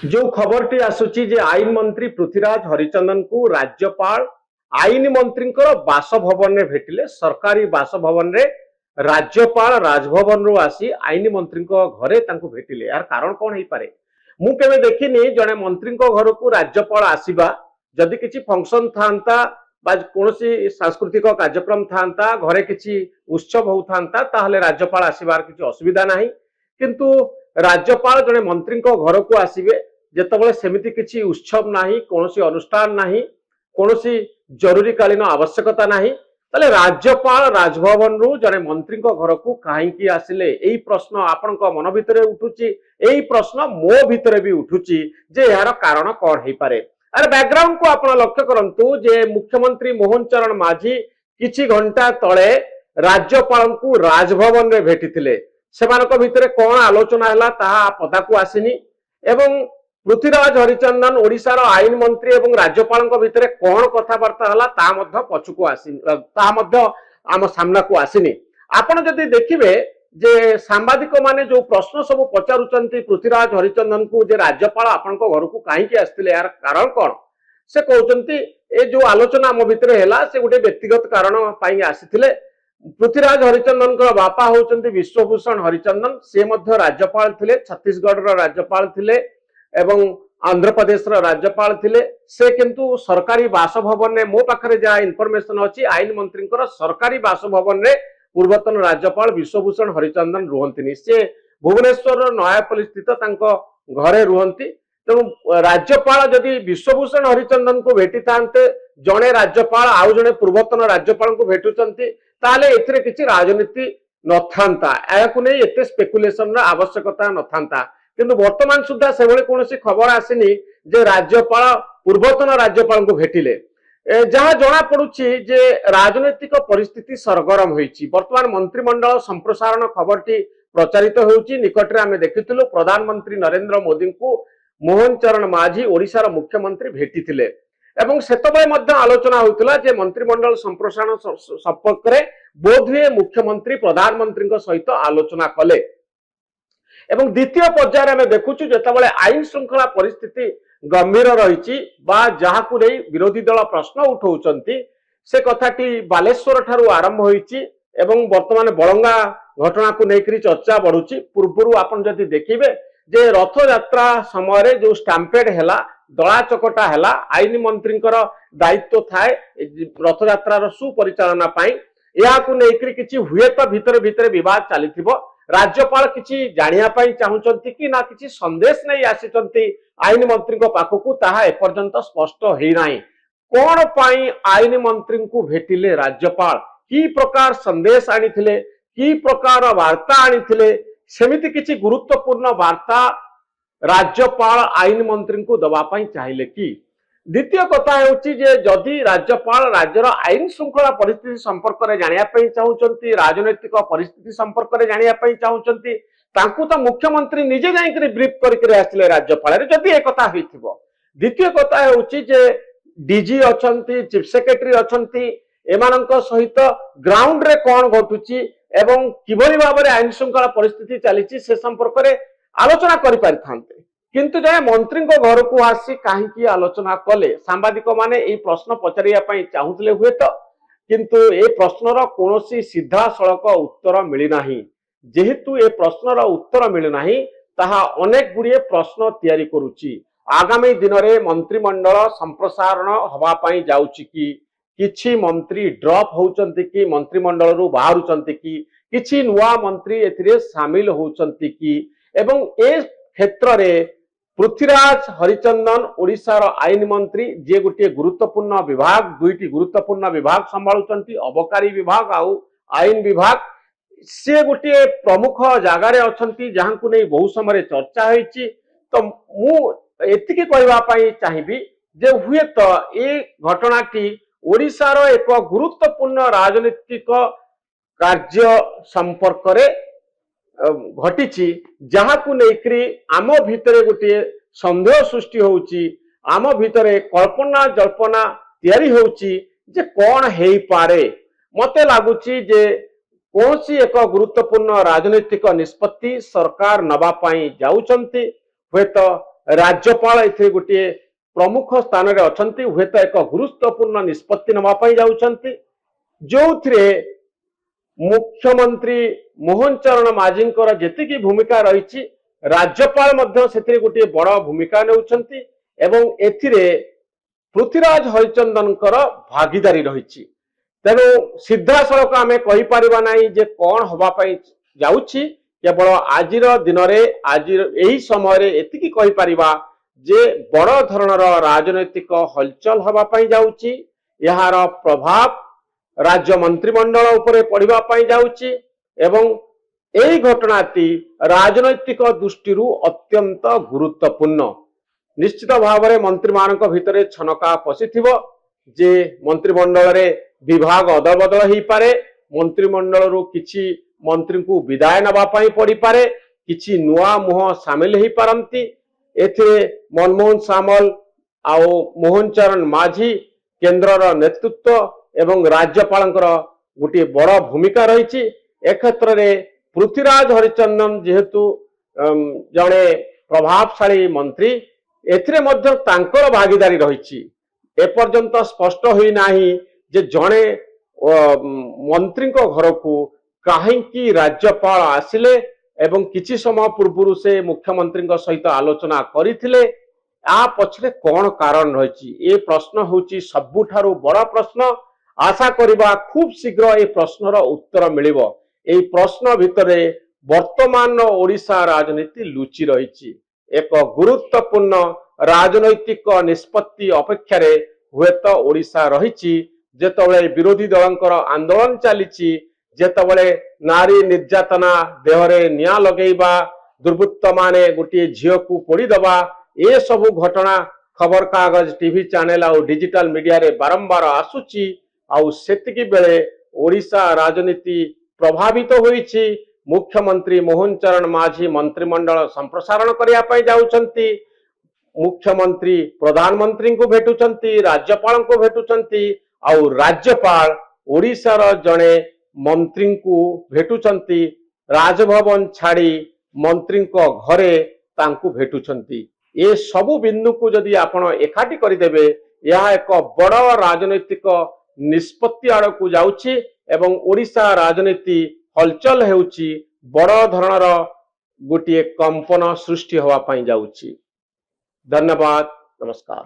जो खबरटी आसुची जे आईन मंत्री पृथ्वीराज हरिचंदन को राज्यपाल आईन मंत्री बासभवन रे भेटिले। सरकारी बासभवन रे राज्यपाल राजभवन रु आसी आईन मंत्री घरे तांको भेटिले। यार कारण कौन हो पारे? मु केबे देखिनी जने मंत्री घर को राज्यपाल आसीबा। जदि किछि फंक्शन थांता बा कोनोसी सांस्कृतिक कार्यक्रम थांता, घरे किछि उत्सव होथांता, ताहले राज्यपाल आसीबार किछि असुविधा नाही। किंतु राज्यपाल जने मंत्री घर को आसीबे जेतबळे सेमिति किछि उत्सव नाही, कोनोसी अनुष्ठान नाही, कोनोसी जरूरीकालीन आवश्यकता नाही, तले राज्यपाल राजभवन रु जने मंत्री घर को काहेकि आसिले? एई प्रश्न आपनक मन भितरे उठुची, एई प्रश्न मो भितरे भी उठुची जे यार कारण कोन हेई पारे। अरे बैकग्राउंड को आपण लक्ष्य करंतु जे मुख्यमंत्री मोहन चरण माझी किछि घंटा तळे राज्यपाल को राजभवन रे भेटिथिले। सेमानक भितरे कोन आलोचना हला ताहा पता को आसिनी एवं पृथ्वीराज हरिचंदन ओडिशार आईन मंत्री एवं राज्यपाल भितर कौन कथबार्ता हला ता मध्य पछुको आसिनी, ता मध्य आम सामना को आसिनी। आपण जदि देखिबे जे सांबादिक माने जो प्रश्न सब पचारुचंती पृथ्वीराज हरिचंदन को जे राज्यपाल आपनक घर को काहेकि आस्थिले, यार कारण कौन? से कहउचंती ए जो आलोचना मो भितर हैला से गोटे व्यक्तिगत कारण पाई आसिथिले। पृथ्वीराज हरिचंदन बापा होचंती विश्वभूषण हरिचंदन। से मध्य राज्यपाल थिले, छत्तीसगढ़ राज्यपाल थिले एवं आंध्र प्रदेश राज्यपाल थिले। से किंतु सरकारी बासभवन ने मो पाखरे जा इनफॉरमेशन अछि आईन मंत्री सरकारी बासभवन रे पूर्वतन राज्यपाल विश्वभूषण हरिचंदन रुहंतिनी। से भुवनेश्वर नयापल्ली स्थित तांको घरे रुहंती। तेणु राज्यपाल जदि विश्वभूषण हरिचंदन को भेटी थांते, जणे राज्यपाल आउ जणे पूर्वतन राज्यपाल को भेटुचंती, ताले एथिरे किछि राजनीति नथांता, याकु नै एते स्पेकुलेशन रा आवश्यकता नथांता। किंतु वर्तमान सुधा से कौन खबर आसीनी जे राज्यपाल पूर्वतन राज्यपाल को भेटिले। जहाँ जना पड़ुछि जे राजनैतिक परिस्थिति सरगरम होईछि। वर्तमान मंत्रिमंडल संप्रसारण खबरटी प्रचारित होउछि। निकटरे आमे देखिथिलु प्रधानमंत्री नरेंद्र मोदी को मोहन चरण माझी ओडिशार मुख्यमंत्री भेटिथिले एवं सेतबे मध्य आलोचना होइतला जे मंत्रिमंडल संप्रसारण संपर्क रे बोधवे मुख्यमंत्री प्रधानमंत्री सहित आलोचना कले। एवं द्वितीय पर्यायर में देखुचु जेतबळे आईन श्रृंखला परिस्थिति गंभीर रही जहाँ को नहीं विरोधी दल प्रश्न उठाउचंती, से कथाटी बालेश्वर ठारू आरंभ होईची एवं वर्तमान बलंगा घटना को लेकर चर्चा बढ़ुची। पूर्व आपन जदि देखिबे जे रथ यात्रा समय जो स्टैम्पेड हैला, दला चकटा हैला, आईन मंत्री दायित्व थाए रथ यात्रार सुपरिचालना पाई। या को लेकर किछि हुए तो भितर भितर विवाद चलीथिबो। राज्यपाल किछि जानिया पाई चाहुचंती कि ना किछि संदेश नहीं आसीचंती आईन मंत्री को पाखकू, ताहा एपर्यंत स्पष्ट हेई नाही। कोन पाई आईन मंत्री को भेटिले राज्यपाल, की प्रकार संदेश आनिथिले, की प्रकार वार्ता आनिथिले, सेमिति किछि गुरुत्वपूर्ण वार्ता राज्यपाल आईन मंत्री को दबा पाई चाहिए कि? द्वितीय कथा हेउची जे जदि राज्यपाल राज्यर आईन श्रृंखला परिस्थिति संपर्क में जानिया पाई चाहुचंती, राजनैतिक परिस्थिति संपर्क में जानिया पाई चाहुचंती, तांकु तो मुख्यमंत्री निजे जाइकरी ब्रीफ करके आसिले राज्यपाल रे जदि ए कथा होइथिबो। द्वितीय कथा हेउची जे डीजी अछंती, चीफ सेक्रेटरी अछंती, एमानंक सहित ग्राउंड रे कोन घटुची एवं किभली भाबरे आईन श्रृंखला परिस्थिति चलीची से संपर्क में आलोचना करि पारिथांते। किंतु जय मंत्री घर को आसी कहीं आलोचना कले? सांबादिक माने ए प्रश्न पचारिया पाई चाहुतले हुए तो, किंतु ए प्रश्नर कोनोसी सीधा सड़क उत्तर मिली नाही। जेहेतु ए प्रश्नर उत्तर मिली नाही, ताहा अनेक गुड़िए प्रश्न तैयारी करुची। आगामी दिन में मंत्रिमंडल संप्रसारण हवा पाई जाउची कि किछि मंत्री ड्रॉप होउचंती कि मंत्रिमंडल रु बाहरुचंती कि किछि नुआ मंत्री एथिरे शामिल होउचंती कि, एवं ए क्षेत्र रे पृथ्वीराज हरिचंदन ओडिशार आईन मंत्री जे गोटे गुरुत्वपूर्ण विभाग, दुईटी गुरुत्वपूर्ण विभाग संभालुचंती, अबकारी विभाग आउ आईन विभाग। से गोटे प्रमुख जगार अछंती जहां को नहीं बहु समय चर्चा होईची। तो मु एतिकी कहबा पाई चाहिबी जे हुए तो ए घटनाटी ओडिशार एक गुरुत्वपूर्ण राजनीतिक कार्य संपर्क रे घटी, जहाँ को लेकर आम भितर गोटे संदेह सृष्टि होउची, आम भितर कल्पना जल्पना तैयारी होउची जे कौन हेई पारे। मते लागुची जे कौनसी एक गुरुत्वपूर्ण राजनीतिक निष्पत्ति सरकार नबा पाई जाउचंती। हुए तो राज्यपाल एथे गोटे प्रमुख स्थान रे अछंती हुएत एक गुरुत्वपूर्ण निष्पत्ति नवा पई जाउछंती जोथिरे मुख्यमंत्री मोहन चरण माझींकर जेतिकी भूमिका रही राज्यपाल मध्य सेथिरे गोटे बड़ भूमिका नेउछंती एवं एथिरे पृथ्वीराज हरिचंदनकर भागीदारी रही तेणु सीधा सड़क आम कहीपर ना जे कौन हवापाई जाउछि केवल आजिर दिन में आज यही समय एतिकी कहीपर जे बड़ धरणर राजनैतिक हलचल हवापाई जाउछि यार प्रभाव राज्य मंत्रिमंडल उपरे पड़िबा पाई जाउछि एवं एही घटनाटी राजनैतिक दृष्टि अत्यंत गुरुत्वपूर्ण निश्चित भाव में मंत्री मानक भितरे छनका पशिथिबो जे मंत्रिमंडल रे विभाग अदल बदल हो पारे मंत्रिमंडल रु किछि मंत्री को विदाय नवा पाई पड़ी पारे किछि नुआ मुह सामिल हो पारंती एथे मनमोहन सामल आउ मोहन चरण माझी केंद्रर नेतृत्व एवं राज्यपाल गोटे बड़ भूमिका रही ए क्षेत्र में पृथ्वीराज हरिचंदन जेहेतु जड़े प्रभावशाली मंत्री एथिरे मध्य तांकर भागीदारी रही एपर्यंत स्पष्ट होई नाही जे जड़े मंत्री घर को कहीं राज्यपाल आसिले एवं किछि समय पूर्व से मुख्यमंत्री सहित आलोचना करथिले आ पछरे कौन कारण रही ए प्रश्न होची सबुठारु बड़ा प्रश्न आशा करिबा खूब शीघ्र ए प्रश्नर उत्तर मिलिबो ए प्रश्न भितरे वर्तमान ओडिशा राजनीति लुचि रही एक गुरुत्वपूर्ण राजनैतिक निष्पत्ति अपेक्षा हुएत ओडिशा रही जेतबले विरोधी दलंकर आंदोलन चली जेतबले नारी निर्यातना देहरे निया लगेबा दुर्वृत्त माने गोटे झील को पोड़ी दबा ए सबु घटना खबर कागज टीवी चैनल और डिजिटल मीडिया रे बारंबार आसुची आउ सेतिकी बेले ओडिशा राजनीति प्रभावित होईची मुख्यमंत्री मोहन चरण माझी मंत्रिमंडल संप्रसारण करिया पई जाउछंती मुख्यमंत्री प्रधानमंत्री को भेटुचंती राज्यपाल को भेटुचंती आउ राज्यपाल ओडिशार जड़े मंत्री को भेटुचंती राजभवन छाड़ी मंत्री को घरे तांकु भेटुचंती ए सबु बिंदु को जदि आपण एकाठी करदेबे यह एक बड़ राजनैतिक निष्पत्ति आड़ को जाउछि एवं ओडिशा राजनीति हलचल हेउछि बड़ धरणर गोटे कंपन सृष्टि हवा पाई जाउछि। धन्यवाद, नमस्कार।